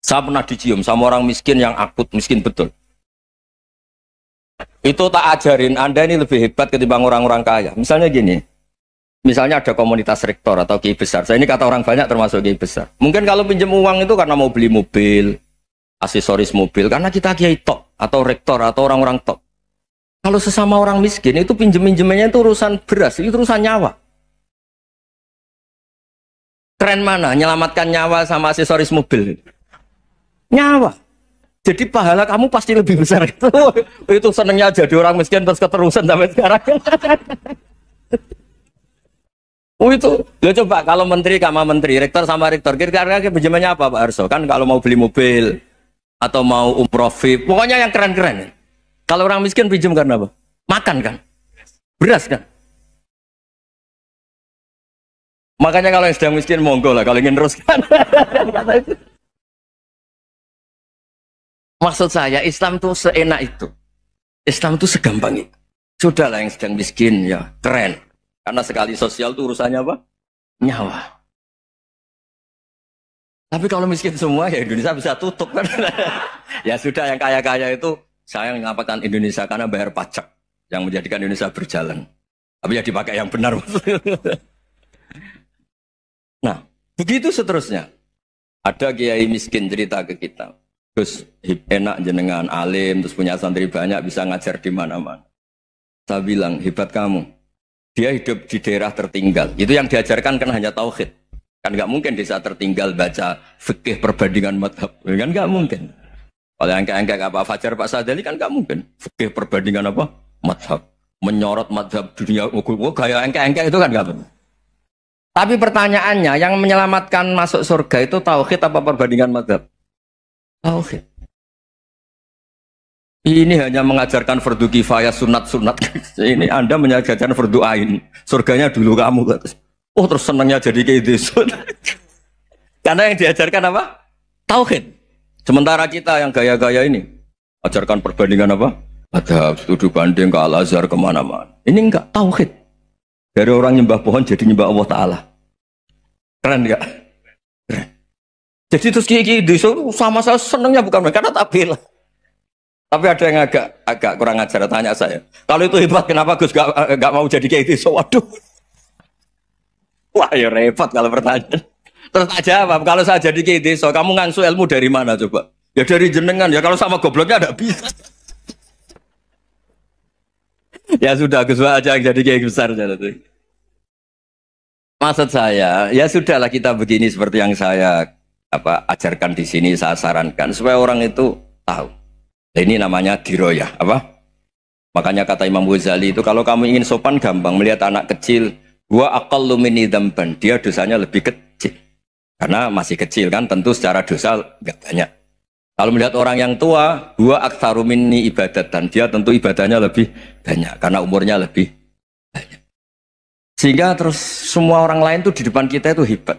Saya pernah dicium sama orang miskin yang akut miskin betul. Itu tak ajarin Anda ini lebih hebat ketimbang orang-orang kaya. Misalnya gini, misalnya ada komunitas rektor atau kiai besar. Saya ini kata orang banyak termasuk kiai besar. Mungkin kalau pinjam uang itu karena mau beli mobil, aksesoris mobil, karena kita kiai top atau rektor atau orang-orang top. Kalau sesama orang miskin itu pinjem-pinjemannya itu urusan beras, itu urusan nyawa. Keren mana? Menyelamatkan nyawa sama aksesoris mobil. Nyawa. Jadi pahala kamu pasti lebih besar itu. Itu senengnya jadi orang miskin terus keterusan sampai sekarang. Oh itu. Lo coba kalau menteri sama menteri, rektor sama rektor, kira-kira pinjamannya apa Pak Arso? Kan kalau mau beli mobil atau mau umroh VIP, pokoknya yang keren-keren. Kalau orang miskin pinjam karena apa? Makan kan? Beras kan? Makanya kalau yang sedang miskin monggo lah, kalau ingin terus kan. Maksud saya Islam itu seenak itu. Islam itu segampang itu. Sudahlah yang sedang miskin ya keren. Karena sekali sosial itu urusannya apa? Nyawa. Tapi kalau miskin semua ya Indonesia bisa tutup kan. Ya sudah yang kaya-kaya itu saya mengatakan Indonesia karena bayar pajak yang menjadikan Indonesia berjalan. Tapi ya dipakai yang benar. Nah, begitu seterusnya. Ada kiai miskin cerita ke kita. Terus enak jenengan alim, terus punya santri banyak, bisa ngajar di mana-mana. Saya bilang, hebat kamu. Dia hidup di daerah tertinggal. Itu yang diajarkan kan hanya tauhid. Kan nggak mungkin desa tertinggal baca fikih perbandingan madhab. Kan nggak mungkin. Kalau yang kayak Pak Fajar, Pak Sadali kan nggak mungkin. Fikih perbandingan apa? Madhab. Menyorot madhab dunia. Kayak engke-engke itu kan nggak mungkin. Tapi pertanyaannya, yang menyelamatkan masuk surga itu tauhid apa perbandingan madhab? Tauhid. Ini hanya mengajarkan fardu kifayah sunat-sunat. Ini Anda mengajarkan fardu ain. Surganya dulu kamu. Oh terus senangnya jadi kayak gitu. Karena yang diajarkan apa? Tauhid. Sementara kita yang gaya-gaya ini ajarkan perbandingan apa? Ada studi banding ke Al-Azhar kemana-mana. Ini enggak tauhid. Dari orang nyembah pohon jadi nyembah Allah Ta'ala. Keren enggak? Keren. Jadi terus kiai itu sama saya senangnya bukan karena tak bela. Tapi ada yang agak kurang ajar tanya saya. Kalau itu hebat kenapa Gus gak mau jadi kiai itu? Waduh. Wah ya repot kalau pertanyaan. Terus tak jawab, kalau saya jadi kiai desa, kamu ngangsu ilmu dari mana coba? Ya dari jenengan, ya kalau sama gobloknya tidak bisa. Ya sudah, Gus aja jadi kiai besar. Maksud saya, ya sudahlah kita begini seperti yang saya ajarkan di sini, saya sarankan supaya orang itu tahu. Nah, ini namanya diroyah, apa? Makanya kata Imam Ghazali itu kalau kamu ingin sopan gampang melihat anak kecil, gua aqallu minni dzamban, dia dosanya lebih kecil. Karena masih kecil kan, tentu secara dosa enggak banyak. Kalau melihat orang yang tua, gua aktsaru minni ibadatan, dia tentu ibadahnya lebih banyak karena umurnya lebih banyak. Sehingga terus semua orang lain tuh di depan kita itu hebat.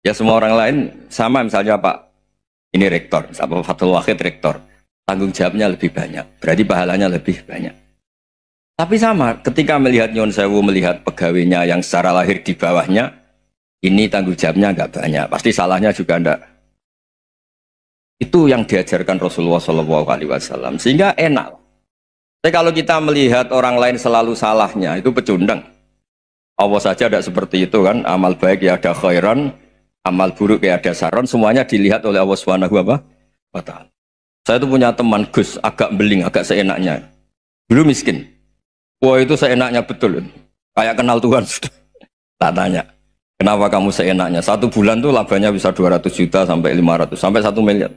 Ya semua orang lain sama, misalnya Pak ini rektor, apa Fathul Wahid rektor, tanggung jawabnya lebih banyak, berarti pahalanya lebih banyak. Tapi sama, ketika melihat Nyon Sewu, melihat pegawainya yang secara lahir di bawahnya, ini tanggung jawabnya nggak banyak, pasti salahnya juga enggak. Itu yang diajarkan Rasulullah SAW, sehingga enak. Tapi kalau kita melihat orang lain selalu salahnya, itu pecundang. Allah saja tidak seperti itu kan, amal baik ya ada khairan, amal buruk ya ada saron, semuanya dilihat oleh Allah Subhanahu wa Ta'ala. Saya itu punya teman Gus, agak beling, agak seenaknya. Dulu miskin. Wah itu seenaknya betul. Kayak kenal Tuhan. Tak tanya, kenapa kamu seenaknya? 1 bulan tuh labanya bisa 200 juta sampai 500, sampai 1 miliar.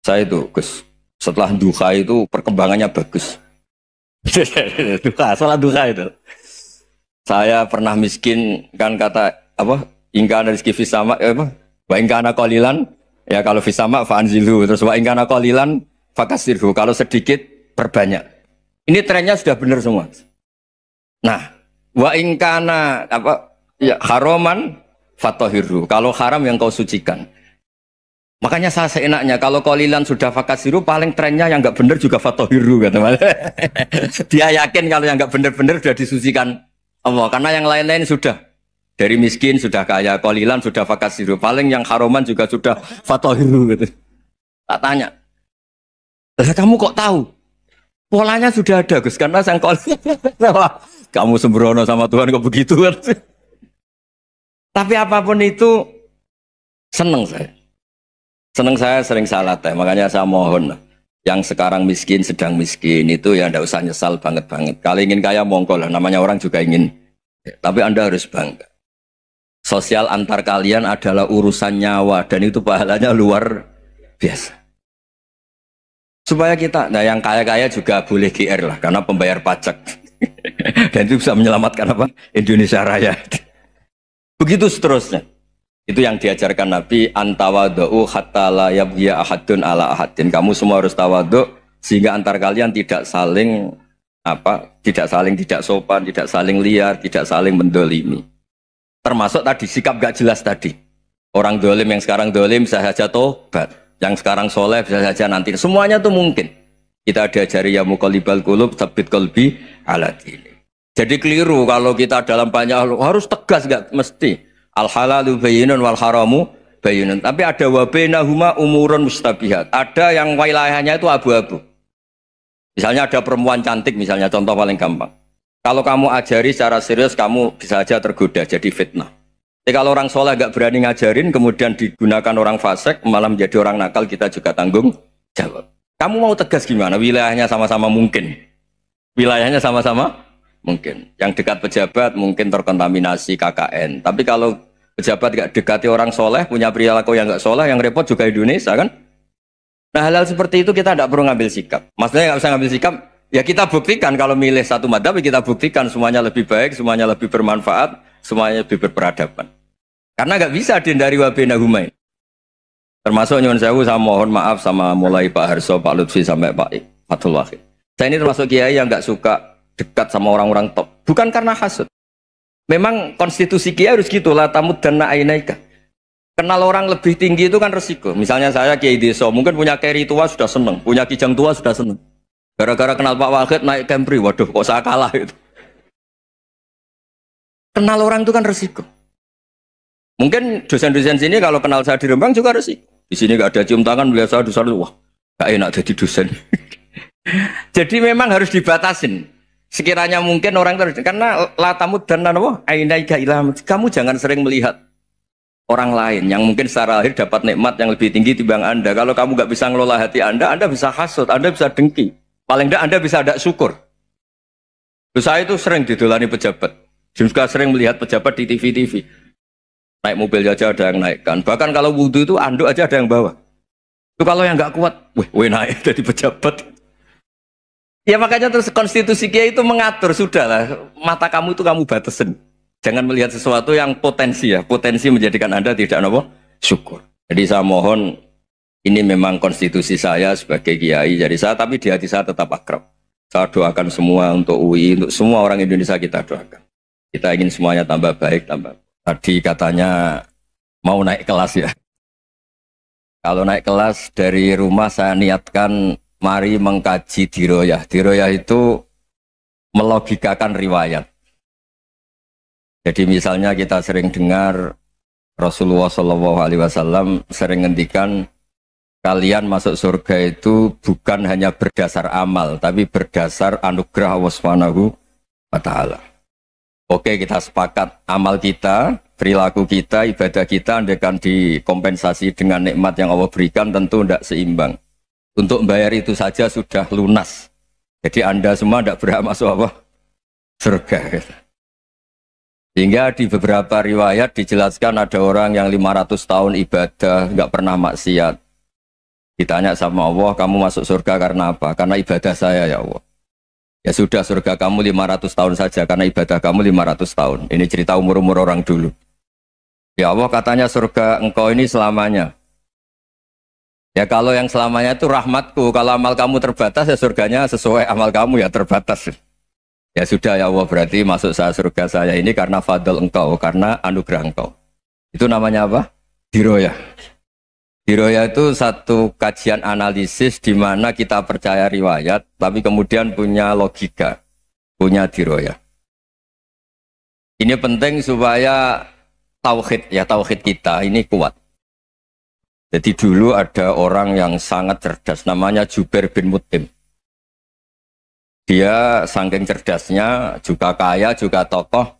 Saya itu Gus, setelah duha itu perkembangannya bagus. Salah duha itu. Saya pernah miskin, kan kata apa? Ingkana rizki fisama, wa ingkana qalilan, ya kalau fisama fa'anzilhu, terus wa ingkana qalilan fakasirhu, kalau sedikit perbanyak. Ini trennya sudah benar semua. Nah, wa ingkana ya haraman fatahirhu, kalau haram yang kau sucikan. Makanya saya seenaknya, kalau qalilan sudah fakasiru, paling trennya yang enggak benar juga fatahirhu, kata Mas. Dia yakin kalau yang enggak benar-benar sudah disucikan Allah, karena yang lain-lain sudah Dari miskin sudah kaya, kolilan sudah fakasiru, paling yang haroman juga sudah fatohiru gitu. Tak tanya, lah kamu kok tahu? Polanya sudah ada Gus, karena sang kolilan. Kamu sembrono sama Tuhan kok begitu kan? Tapi apapun itu seneng saya. Seneng saya sering salah teh, makanya saya mohon yang sekarang miskin sedang miskin itu ya ndak usah nyesal banget-banget. Kalau ingin kaya monggo lah, namanya orang juga ingin. Tapi Anda harus bangga. Sosial antar kalian adalah urusan nyawa dan itu pahalanya luar biasa. Supaya kita, nah yang kaya-kaya juga boleh GR lah karena pembayar pajak. Dan itu bisa menyelamatkan apa? Indonesia Raya. Begitu seterusnya. Itu yang diajarkan Nabi, antawadhu hatta la yabghiya ahadun ala ahadin. Kamu semua harus tawadhu sehingga antar kalian tidak saling tidak sopan, tidak saling liar, tidak saling mendolimi. Termasuk tadi sikap gak jelas tadi. Orang dolim yang sekarang dolim bisa saja tobat, yang sekarang soleh bisa saja nanti. Semuanya tuh mungkin. Kita diajari ya muqallibal qulub tsabbit qalbi ala dini. Jadi keliru kalau kita dalam banyak harus tegas, gak mesti. Al halalu bayyinun wal haramu bayyinun. Tapi ada wa bainahuma umurun mustabihat. Ada yang wilayahnya itu abu-abu. Misalnya ada perempuan cantik, misalnya contoh paling gampang. Kalau kamu ajari secara serius, kamu bisa saja tergoda jadi fitnah. Tapi kalau orang soleh gak berani ngajarin, kemudian digunakan orang fasik, malah menjadi orang nakal, kita juga tanggung jawab. Kamu mau tegas gimana? Wilayahnya sama-sama mungkin. Wilayahnya sama-sama mungkin. Yang dekat pejabat mungkin terkontaminasi KKN. Tapi kalau pejabat gak dekati orang soleh, punya perilaku yang gak soleh, yang repot juga Indonesia kan? Nah hal-hal seperti itu kita tidak perlu ngambil sikap. Maksudnya nggak usah ngambil sikap, ya kita buktikan kalau milih satu madzhab, kita buktikan semuanya lebih baik, semuanya lebih bermanfaat, semuanya lebih berperadaban. Karena nggak bisa dihindari wa bainahuma. Termasuk nyuwun sewu, saya mohon maaf sama mulai Pak Harso, Pak Lutfi sampai Pak Fathul Wahid. Saya ini termasuk kiai yang nggak suka dekat sama orang-orang top. Bukan karena hasud. Memang konstitusi kiai harus gitu lah, tamud dan ainaika. Kenal orang lebih tinggi itu kan resiko. Misalnya saya kiai desa, mungkin punya keri tua sudah seneng, punya kijang tua sudah seneng. Gara-gara kenal Pak Wahid naik Kempri, waduh kok saya kalah itu. Kenal orang itu kan resiko. Mungkin dosen-dosen sini kalau kenal saya di Rembang juga resiko. Di sini gak ada cium tangan, melihat saya dosen, wah gak enak jadi dosen. Jadi memang harus dibatasin. Sekiranya mungkin orang terus, karena latamud dan nanawa, ainaika ilham. Kamu jangan sering melihat orang lain yang mungkin secara lahir dapat nikmat yang lebih tinggi timbang Anda. Kalau kamu gak bisa ngelola hati Anda bisa hasut, Anda bisa dengki. Paling tidak Anda bisa ada syukur. Saya itu sering didolani pejabat. Juga sering melihat pejabat di TV-TV. Naik mobil aja ada yang naikkan. Bahkan kalau wudhu itu anduk aja ada yang bawa. Itu kalau yang nggak kuat, weh naik jadi pejabat. Ya makanya terus konstitusi kiai itu mengatur, sudahlah. Mata kamu itu kamu batasin. Jangan melihat sesuatu yang potensi ya. Potensi menjadikan Anda tidak apa? Syukur. Jadi saya mohon, ini memang konstitusi saya sebagai kiai. Jadi saya, tapi di hati saya tetap akrab. Saya doakan semua untuk UI, untuk semua orang Indonesia kita doakan. Kita ingin semuanya tambah baik, tambah. Tadi katanya mau naik kelas ya. Kalau naik kelas dari rumah saya niatkan mari mengkaji diroyah. Diroyah itu melogikakan riwayat. Jadi misalnya kita sering dengar Rasulullah SAW sering ngendikan kalian masuk surga itu bukan hanya berdasar amal, tapi berdasar anugerah Allah Subhanahu wa Ta'ala. Oke, kita sepakat amal kita, perilaku kita, ibadah kita andaikan dikompensasi dengan nikmat yang Allah berikan tentu tidak seimbang. Untuk membayar itu saja sudah lunas. Jadi Anda semua tidak berhak masuk apa? Surga. Sehingga di beberapa riwayat dijelaskan ada orang yang 500 tahun ibadah, nggak pernah maksiat. Ditanya sama Allah, kamu masuk surga karena apa? Karena ibadah saya ya Allah. Ya sudah, surga kamu 500 tahun saja karena ibadah kamu 500 tahun. Ini cerita umur-umur orang dulu. Ya Allah, katanya surga engkau ini selamanya. Ya kalau yang selamanya itu rahmatku. Kalau amal kamu terbatas ya surganya sesuai amal kamu ya terbatas. Ya sudah ya Allah, berarti masuk saya surga saya ini karena fadl engkau, karena anugerah engkau. Itu namanya apa? Diroyah. Diroyah itu satu kajian analisis di mana kita percaya riwayat, tapi kemudian punya logika, punya diroyah. Ini penting supaya tauhid kita ini kuat. Jadi dulu ada orang yang sangat cerdas, namanya Jubair bin Mut'im. Dia saking cerdasnya, juga kaya, juga tokoh,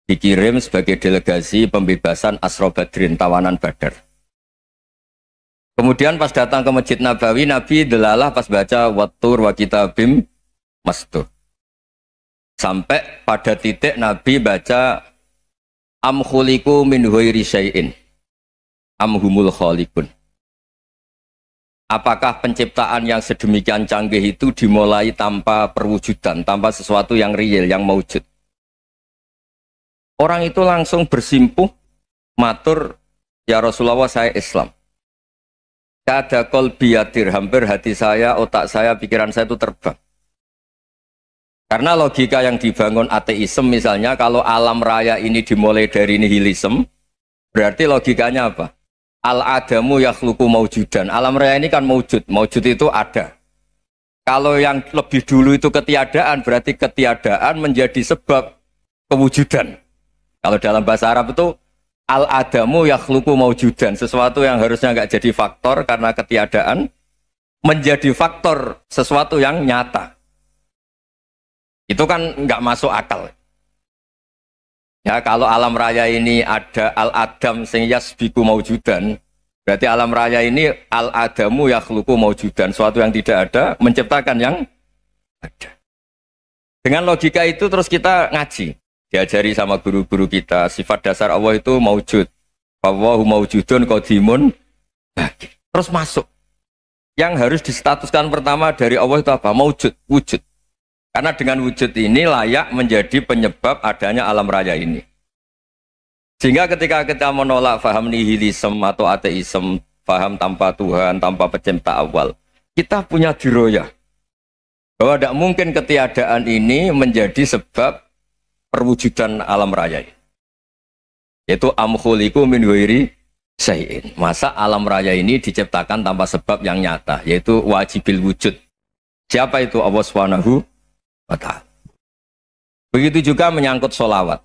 dikirim sebagai delegasi pembebasan Asra Badrin, tawanan Badar. Kemudian pas datang ke Masjid Nabawi, Nabi delalah pas baca Wattur wa kitabim mastur. Sampai pada titik Nabi baca am khuliqu min ghairi syai'in am humul khaliqun. Apakah penciptaan yang sedemikian canggih itu dimulai tanpa perwujudan, tanpa sesuatu yang real, yang maujud? Orang itu langsung bersimpuh, matur, ya Rasulullah saya Islam. Kada qalbi yatir, hampir hati saya, otak saya, pikiran saya itu terbang. Karena logika yang dibangun ateisme misalnya, kalau alam raya ini dimulai dari nihilisme, berarti logikanya apa? Al-adamu yakhluqu maujudan. Alam raya ini kan maujud. Maujud itu ada. Kalau yang lebih dulu itu ketiadaan, berarti ketiadaan menjadi sebab kewujudan. Kalau dalam bahasa Arab itu al-adamu yakhluqu maujudan. Sesuatu yang harusnya nggak jadi faktor karena ketiadaan, menjadi faktor sesuatu yang nyata. Itu kan nggak masuk akal. Ya, kalau alam raya ini ada al-adam sing yasbiku maujudan, berarti alam raya ini al-adamu yakhluqu maujudan, suatu yang tidak ada menciptakan yang ada. Dengan logika itu terus kita ngaji, diajari sama guru-guru kita, sifat dasar Allah itu maujud. Wallahu maujudun qadimun. Terus masuk. Yang harus distatuskan pertama dari Allah itu apa? Maujud, wujud. Karena dengan wujud ini layak menjadi penyebab adanya alam raya ini. Sehingga ketika kita menolak faham nihilisme atau ateisme, faham tanpa Tuhan, tanpa pencipta awal, kita punya diroyah. Bahwa tidak mungkin ketiadaan ini menjadi sebab perwujudan alam raya ini. Yaitu am khuliqu min ghairi syai'in. Masa alam raya ini diciptakan tanpa sebab yang nyata, yaitu wajibil wujud. Siapa itu? Allah Subhanahu. Begitu juga menyangkut sholawat.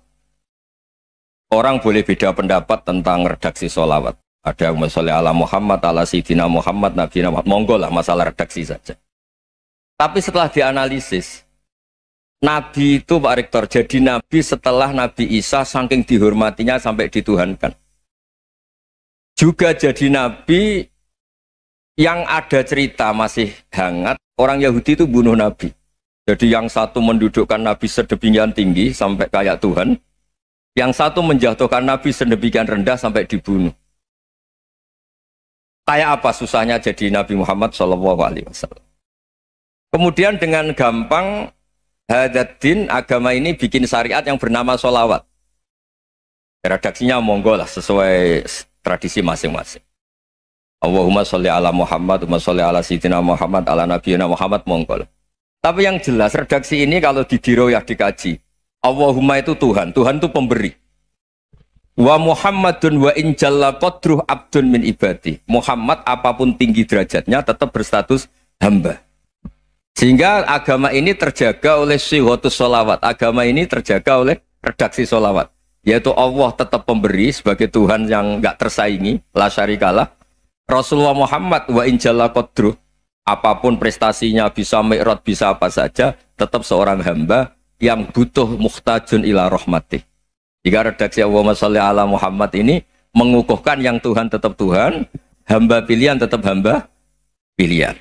Orang boleh beda pendapat tentang redaksi sholawat. Ada yang sholli ala Muhammad, ala Sayyidina Muhammad, Nabi Muhammad. Monggo lah masalah redaksi saja. Tapi setelah dianalisis, Nabi itu Pak Rektor jadi Nabi setelah Nabi Isa saking dihormatinya sampai dituhankan. Juga jadi Nabi yang ada cerita masih hangat, orang Yahudi itu bunuh Nabi. Jadi yang satu mendudukkan Nabi sedemikian tinggi sampai kayak Tuhan, yang satu menjatuhkan Nabi sedemikian rendah sampai dibunuh. Kayak apa susahnya jadi Nabi Muhammad SAW. Kemudian dengan gampang Hadaddin agama ini bikin syariat yang bernama sholawat. Redaksinya monggo lah sesuai tradisi masing-masing. Allahumma sholli ala Muhammad, Allahumma sholli ala Sayyidina Muhammad, ala Nabiyina Muhammad, monggo lah. Tapi yang jelas redaksi ini kalau didiroyah dikaji, Allahumma itu Tuhan, Tuhan itu pemberi. Wa Muhammadun wa injalla qadruh abdun min ibadi. Muhammad apapun tinggi derajatnya tetap berstatus hamba. Sehingga agama ini terjaga oleh syihotus sholawat. Agama ini terjaga oleh redaksi sholawat. Yaitu Allah tetap pemberi sebagai Tuhan yang enggak tersaingi, la syarikalah. Rasulullah Muhammad wa injalla qadruh. Apapun prestasinya, bisa mi'raj, bisa apa saja, tetap seorang hamba yang butuh muhtajun ila rahmatih. Jika redaksi Allahumma sholli ala Muhammad ini mengukuhkan yang Tuhan tetap Tuhan, hamba pilihan tetap hamba pilihan.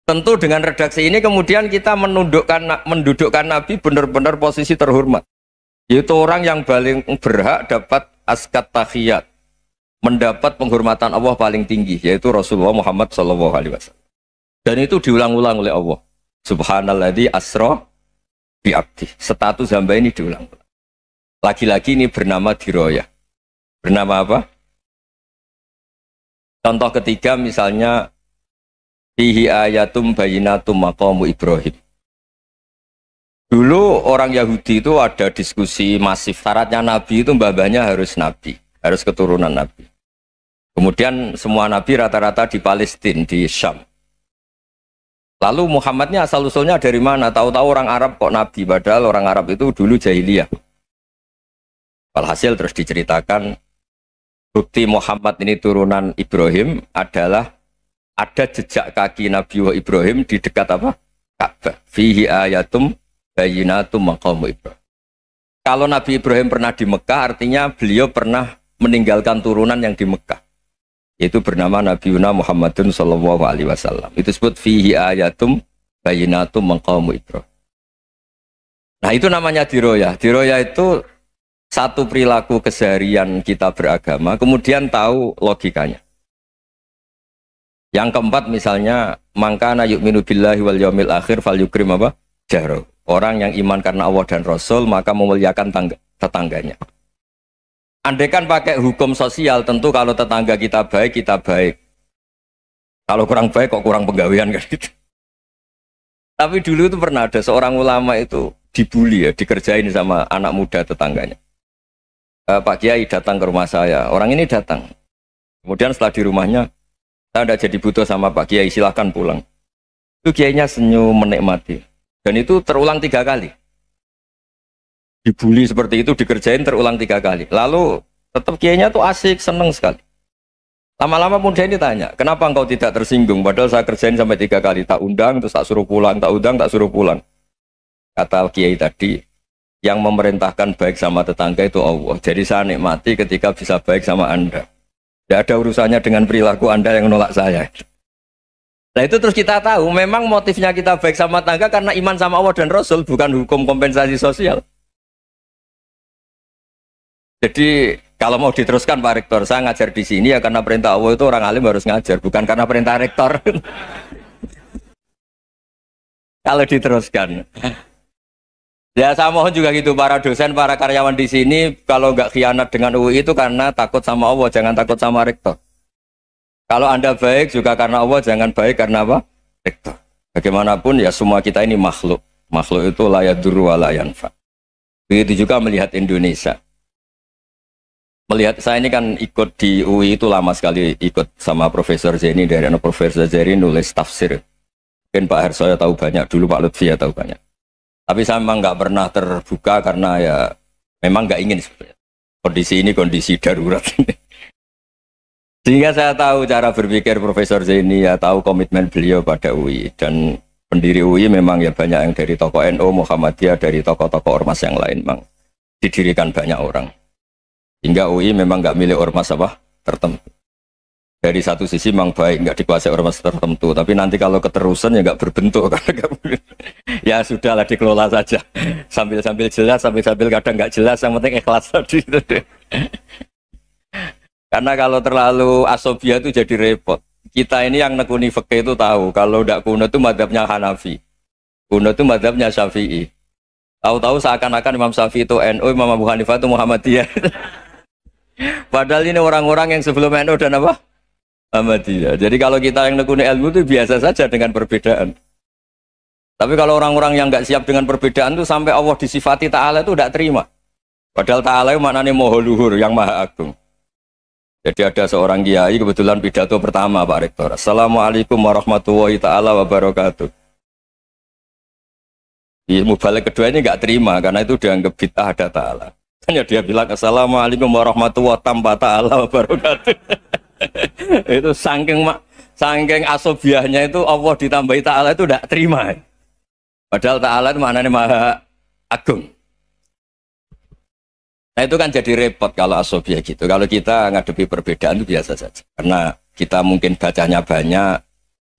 Tentu dengan redaksi ini kemudian kita mendudukkan Nabi benar-benar posisi terhormat. Yaitu orang yang paling berhak dapat askat tahiyat, mendapat penghormatan Allah paling tinggi, yaitu Rasulullah Muhammad SAW. Dan itu diulang-ulang oleh Allah. Subhanalladzi asra bi abdi. Status hamba ini diulang-ulang. Lagi-lagi ini bernama diroyah. Bernama apa? Contoh ketiga misalnya fihi ayatum bayinatum maqamu Ibrahim. Dulu orang Yahudi itu ada diskusi masif. Syaratnya Nabi itu mbah-mbahnya harus Nabi. Harus keturunan Nabi. Kemudian semua Nabi rata-rata di Palestina, di Syam. Lalu Muhammadnya asal-usulnya dari mana? Tahu-tahu orang Arab kok Nabi, padahal orang Arab itu dulu jahiliyah. Walhasil terus diceritakan bukti Muhammad ini turunan Ibrahim adalah ada jejak kaki Nabi Ibrahim di dekat apa? Ka'bah. Fihi ayatum bayyinatum maqamu Ibrahim. Kalau Nabi Ibrahim pernah di Mekah, artinya beliau pernah meninggalkan turunan yang di Mekah. Itu bernama Nabi Muhammadun sallallahu alaihi wasallam. Itu disebut fihi ayatum bayyinatum maqamu Ibrahim. Nah, itu namanya diroyah. Diroyah itu satu perilaku keseharian kita beragama, kemudian tahu logikanya. Yang keempat misalnya, mangkana yu'minu billahi wal yaumil akhir fal yukrim apa? Jaro. Orang yang iman karena Allah dan Rasul, maka memuliakan tetangganya. Andai kan pakai hukum sosial, tentu kalau tetangga kita baik, kita baik. Kalau kurang baik, kok kurang penggawean kan gitu. Tapi dulu itu pernah ada seorang ulama itu dibully ya, dikerjain sama anak muda tetangganya. Pak Kiai datang ke rumah saya, orang ini datang. Kemudian setelah di rumahnya, saya tidak jadi butuh sama Pak Kiai, silahkan pulang. Itu Kiainya senyum menikmati. Dan itu terulang 3 kali. Dibully seperti itu, dikerjain terulang 3 kali. Lalu tetap Kiainya tuh asik, seneng sekali. Lama-lama muda ini tanya, kenapa engkau tidak tersinggung? Padahal saya kerjain sampai 3 kali, tak undang, terus tak suruh pulang, tak undang, tak suruh pulang. Kata Kiai tadi, yang memerintahkan baik sama tetangga itu Allah. Jadi saya nikmati ketika bisa baik sama Anda. Tidak ada urusannya dengan perilaku Anda yang menolak saya. Nah itu terus kita tahu, memang motifnya kita baik sama tetangga karena iman sama Allah dan Rasul, bukan hukum kompensasi sosial. Jadi kalau mau diteruskan Pak Rektor, saya ngajar di sini ya karena perintah Allah itu orang alim harus ngajar, bukan karena perintah Rektor. Kalau diteruskan. Ya saya mohon juga gitu para dosen, para karyawan di sini kalau nggak khianat dengan UI itu karena takut sama Allah, jangan takut sama Rektor. Kalau Anda baik juga karena Allah, jangan baik karena apa? Rektor. Bagaimanapun ya semua kita ini makhluk. Makhluk itu la yadurru wa la yanfa. Begitu juga melihat Indonesia. Melihat saya ini kan ikut di UI itu lama sekali, ikut sama Profesor Zeni, dari Profesor Zeni nulis tafsir. Mungkin Pak Harsoyo tahu banyak, dulu Pak Lutfi ya tahu banyak. Tapi saya memang nggak pernah terbuka karena ya memang nggak ingin sebenarnya. Kondisi ini kondisi darurat. Sehingga saya tahu cara berpikir Profesor Zaini, ya tahu komitmen beliau pada UI. Dan pendiri UI memang ya banyak yang dari tokoh NU, Muhammadiyah, dari tokoh-tokoh ormas yang lain memang didirikan banyak orang. Hingga UI memang nggak milik ormas apa tertentu. Dari satu sisi memang baik, nggak dikuasai ormas tertentu, tapi nanti kalau keterusan ya nggak berbentuk. Ya sudahlah dikelola saja, sambil-sambil jelas, sambil-sambil kadang nggak jelas, yang penting ikhlas tadi. Karena kalau terlalu asobia itu jadi repot. Kita ini yang nekuni fikih itu tahu, kalau tidak kuno itu madhabnya Hanafi, kuno itu madhabnya Syafi'i. Tahu-tahu seakan-akan Imam Syafi'i itu NU, Imam Abu Hanifah itu Muhammadiyah. Padahal ini orang-orang yang sebelum NU dan apa? Muhammadiyah. Jadi kalau kita yang nekuni ilmu itu biasa saja dengan perbedaan. Tapi kalau orang-orang yang nggak siap dengan perbedaan itu sampai Allah disifati Ta'ala itu tidak terima. Padahal Ta'ala itu maknanya Maha Luhur, yang Maha Agung. Jadi ada seorang kiai kebetulan pidato pertama Pak Rektor. Assalamualaikum warahmatullahi ta'ala wabarakatuh. Di mubalik kedua ini nggak terima karena itu dianggap bid'ah ada Ta'ala. Hanya dia bilang Assalamualaikum warahmatullahi ta'ala wabarakatuh. Itu saking asobiahnya itu Allah ditambahi Ta'ala itu tidak terima. Padahal Ta'ala itu maknanya Maha Agung. Nah itu kan jadi repot kalau asobiah gitu. Kalau kita ngadepi perbedaan itu biasa saja. Karena kita mungkin bacanya banyak,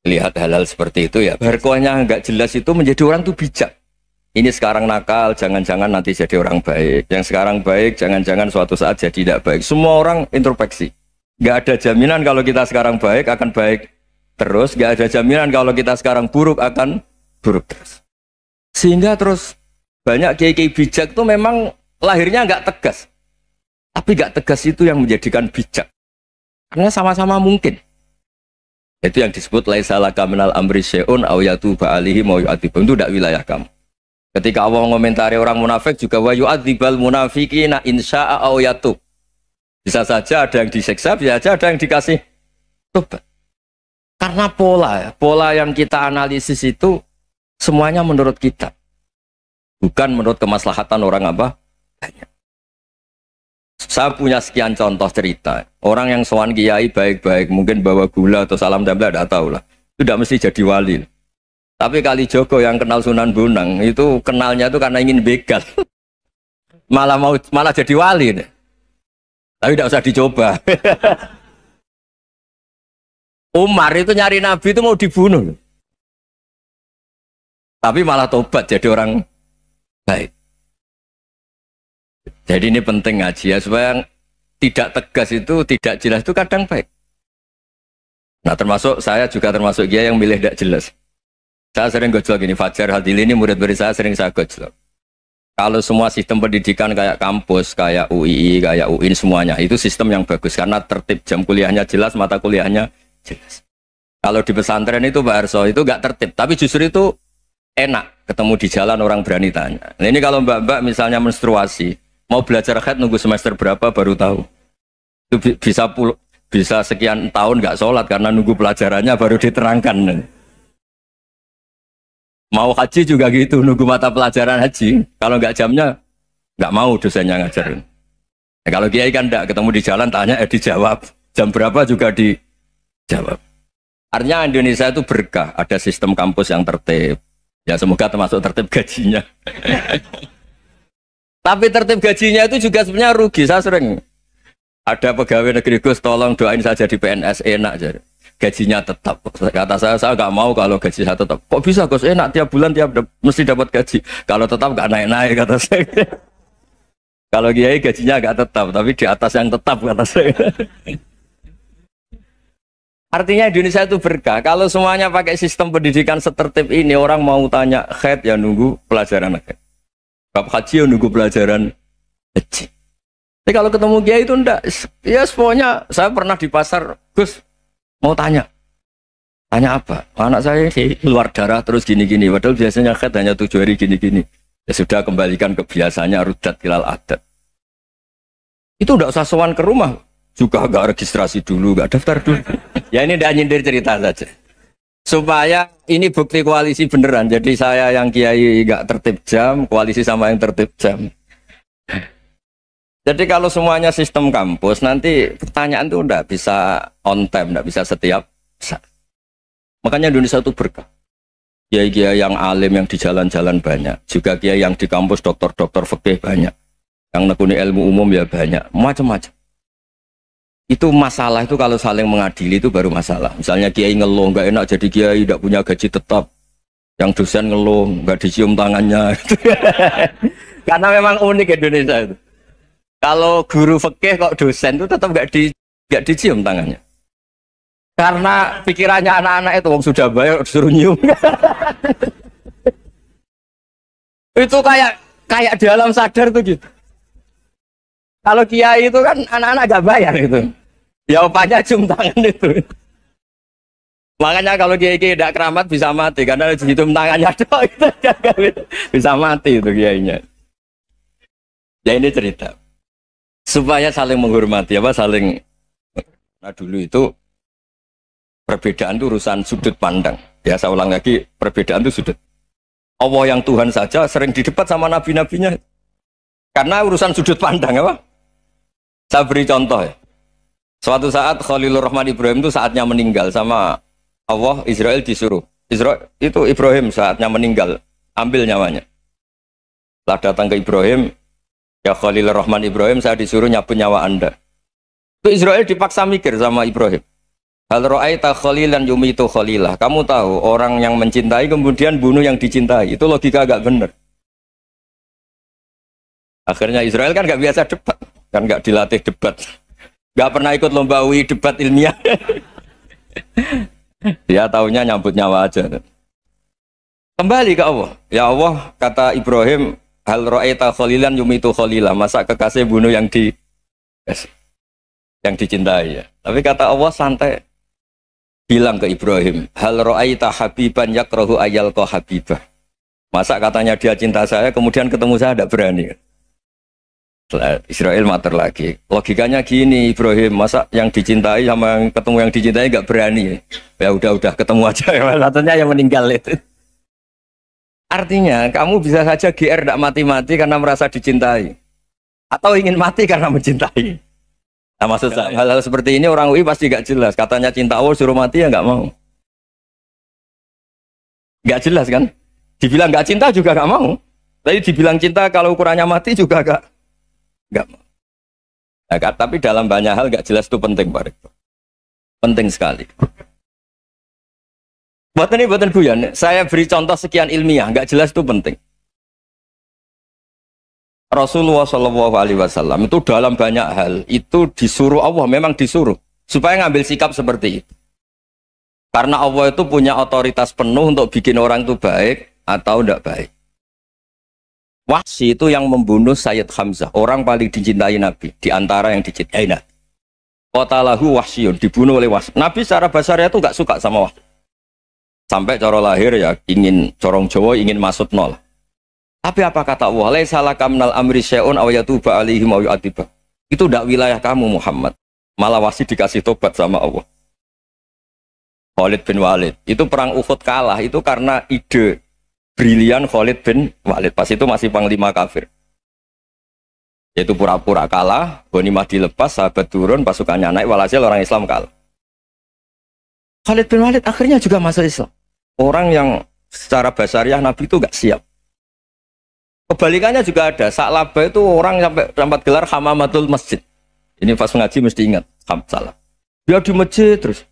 lihat hal-hal seperti itu ya. Berkuahnya nggak jelas itu menjadi orang tuh bijak. Ini sekarang nakal, jangan-jangan nanti jadi orang baik. Yang sekarang baik, jangan-jangan suatu saat jadi tidak baik. Semua orang introspeksi. Nggak ada jaminan kalau kita sekarang baik akan baik terus. Nggak ada jaminan kalau kita sekarang buruk akan buruk terus. Sehingga terus banyak kiai-kiai bijak itu memang lahirnya nggak tegas. Tapi nggak tegas itu yang menjadikan bijak. Karena sama-sama mungkin. Itu yang disebut laisa laka minal amri syai'un aw yatuba alihi mau yu'adzibum. Itu tidak wilayah kamu. Ketika Allah mengomentari orang munafik juga wa yu'adzibal munafiqina insya'a aw yatub. Bisa saja ada yang disiksa, bisa saja ada yang dikasih tobat. Karena pola yang kita analisis itu semuanya menurut kita. Bukan menurut kemaslahatan orang apa? Banyak. Saya punya sekian contoh cerita. Orang yang sowan kiai baik-baik, mungkin bawa gula atau salam tempel, tidak tahu lah. Itu tidak mesti jadi wali. Tapi Kali Jogo yang kenal Sunan Bonang, itu kenalnya itu karena ingin begal. malah jadi wali. Tapi tidak usah dicoba. Umar itu nyari Nabi itu mau dibunuh. Tapi malah tobat jadi orang baik. Jadi ini penting ngaji ya, supaya tidak tegas itu, tidak jelas itu kadang baik. Nah termasuk saya juga termasuk dia yang milih tidak jelas. Saya sering gojlok gini, Fajar Hadili ini murid-murid saya sering saya gojlok. Kalau semua sistem pendidikan kayak kampus, kayak UII, kayak UIN semuanya, itu sistem yang bagus karena tertib, jam kuliahnya jelas, mata kuliahnya jelas. Kalau di pesantren itu Pak Arso itu gak tertib, tapi justru itu enak ketemu di jalan orang berani tanya. Nah ini kalau mbak-mbak misalnya menstruasi, mau belajar haid nunggu semester berapa baru tahu. Itu bisa sekian tahun nggak sholat karena nunggu pelajarannya baru diterangkan. Mau haji juga gitu, nunggu mata pelajaran haji. Kalau nggak jamnya nggak mau dosennya ngajarin. Nah, kalau kiai kan nggak ketemu di jalan tanya dijawab. Jam berapa juga dijawab. Artinya Indonesia itu berkah, ada sistem kampus yang tertib. Ya semoga termasuk tertib gajinya. Tapi tertib gajinya itu juga sebenarnya rugi. Saya sering ada pegawai negeri Gus, tolong doain saja di PNS enak jadi. Gajinya tetap. Kata saya nggak mau kalau gaji saya tetap. Kok bisa Gus enak tiap bulan mesti dapat gaji. Kalau tetap nggak naik-naik kata saya. Kalau kiai gajinya nggak tetap, tapi di atas yang tetap kata saya. Artinya Indonesia itu berkah. Kalau semuanya pakai sistem pendidikan setertib ini, orang mau tanya haid ya nunggu pelajaran haid. Bab haji ya nunggu pelajaran haji. Tapi kalau ketemu kiai itu enggak. Ya pokoknya saya pernah di pasar, Gus mau tanya apa? Anak saya keluar darah terus gini-gini. Padahal biasanya haid hanya 7 hari gini-gini. Ya sudah kembalikan ke biasanya rudat ilal adat. Itu enggak usah sowan ke rumah. Juga enggak registrasi dulu, enggak daftar dulu. Ya ini enggak nyindir cerita saja. Supaya ini bukti koalisi beneran. Jadi saya yang kiai enggak tertib jam, koalisi sama yang tertib jam. Jadi kalau semuanya sistem kampus, nanti pertanyaan itu enggak bisa on time, enggak bisa setiap saat. Makanya Indonesia itu berkah. Kiai-kiai yang alim yang di jalan-jalan banyak. Juga kiai yang di kampus dokter-dokter fikih banyak. Yang nekuni ilmu umum ya banyak. Macam-macam. Itu masalah itu kalau saling mengadili itu baru masalah. Misalnya kiai ngeluh, enggak enak jadi kiai, tidak punya gaji tetap. Yang dosen ngeluh, enggak dicium tangannya. Karena memang unik Indonesia itu. Kalau guru fikih kok dosen itu tetap nggak dicium tangannya. Karena pikirannya anak-anak itu wong sudah bayar disuruh nyium. Itu kayak di alam sadar tuh gitu. Kalau kiai itu kan anak-anak nggak bayar itu. Ya opanya cium tangan itu. Makanya kalau kiai tidak keramat bisa mati karena cium tangannya doang itu bisa mati itu kiainya. Ya ini cerita. Supaya saling menghormati, saling. Nah dulu itu perbedaan itu urusan sudut pandang. Ya saya ulang lagi, perbedaan itu sudut. Allah yang Tuhan saja sering didebat sama nabi-nabinya. Karena urusan sudut pandang Saya beri contoh ya. Suatu saat Khalilur Rahman Ibrahim itu saatnya meninggal sama Allah, Israel disuruh. Itu Ibrahim saatnya meninggal, ambil nyawanya. Setelah datang ke Ibrahim, ya Khalilur Rahman Ibrahim, saya disuruh nyabut nyawa Anda. Itu Israel dipaksa mikir sama Ibrahim. Hal ra'aita khalilan yumitu khalilah. Kamu tahu orang yang mencintai kemudian bunuh yang dicintai. Itu logika agak benar. Akhirnya Israel kan nggak biasa debat, kan nggak dilatih debat, nggak pernah ikut lomba UI debat ilmiah. Dia taunya nyambut nyawa aja. Kembali ke Allah. Ya Allah, kata Ibrahim, hal ra'aita khalilan yumitu khalilah. Masa kekasih bunuh yang dicintai ya. Tapi kata Allah santai. Bilang ke Ibrahim, hal ra'aita habiban yakrahu ayyalqa habibah. Masa katanya dia cinta saya, kemudian ketemu saya tidak berani. Israel mater lagi. Logikanya gini Ibrahim, masa yang dicintai sama yang ketemu yang dicintai nggak berani. Ya udah ketemu aja. Katanya yang meninggal itu. Artinya kamu bisa saja GR tidak mati-mati karena merasa dicintai. atau ingin mati karena mencintai. Nah, maksud saya hal-hal seperti ini orang UI pasti gak jelas. Katanya cinta Allah suruh mati ya nggak mau. Gak jelas kan? Dibilang gak cinta juga gak mau. Tapi dibilang cinta kalau ukurannya mati juga gak mau. Nah, tapi dalam banyak hal gak jelas itu penting, Pak Rektor. Penting sekali. Buatan guyon. Saya beri contoh sekian ilmiah, gak jelas itu penting. Rasulullah Shallallahu Alaihi Wasallam itu dalam banyak hal itu disuruh Allah, memang disuruh supaya ngambil sikap seperti itu. Karena Allah itu punya otoritas penuh untuk bikin orang itu baik atau tidak baik. Wahsy itu yang membunuh Sayyid Hamzah, orang paling dicintai Nabi, di antara yang dicintai Nabi. Qatalahu Wahsyun, dibunuh oleh Wahsy. Nabi secara basarnya itu nggak suka sama Wahsy. Sampai cara lahir ya ingin corong Jawa ingin masuk nol. Tapi apa kata Allah? Laisa laka minal amri syai'un aw yatuba alaihim aw yu'adziba. Itu tidak wilayah kamu Muhammad. Malah Wahsy dikasih tobat sama Allah. Khalid bin Walid. Itu perang Uhud kalah itu karena ide brilian Khalid bin Walid. Pas itu masih panglima kafir. Yaitu pura-pura kalah, ghanimah dilepas, sahabat turun, pasukannya naik, walhasil orang Islam kalah. Khalid bin Walid akhirnya juga masuk Islam. Orang yang secara basariah Nabi itu gak siap. Kebalikannya juga ada. Sa'labah itu orang sampai gelar hamamatul masjid. Ini pas ngaji mesti ingat. Salah. Dia di masjid terus.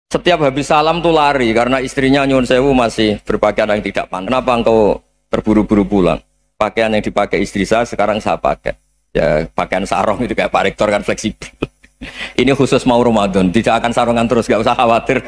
Setiap habis salam tuh lari karena istrinya nyuwun sewu masih berpakaian yang tidak pantas. Kenapa engkau terburu-buru pulang? Pakaian yang dipakai istri saya sekarang saya pakai. Ya pakaian sarung itu kayak Pak Rektor kan fleksibel. Ini khusus mau Ramadan. Tidak akan sarungan terus, gak usah khawatir.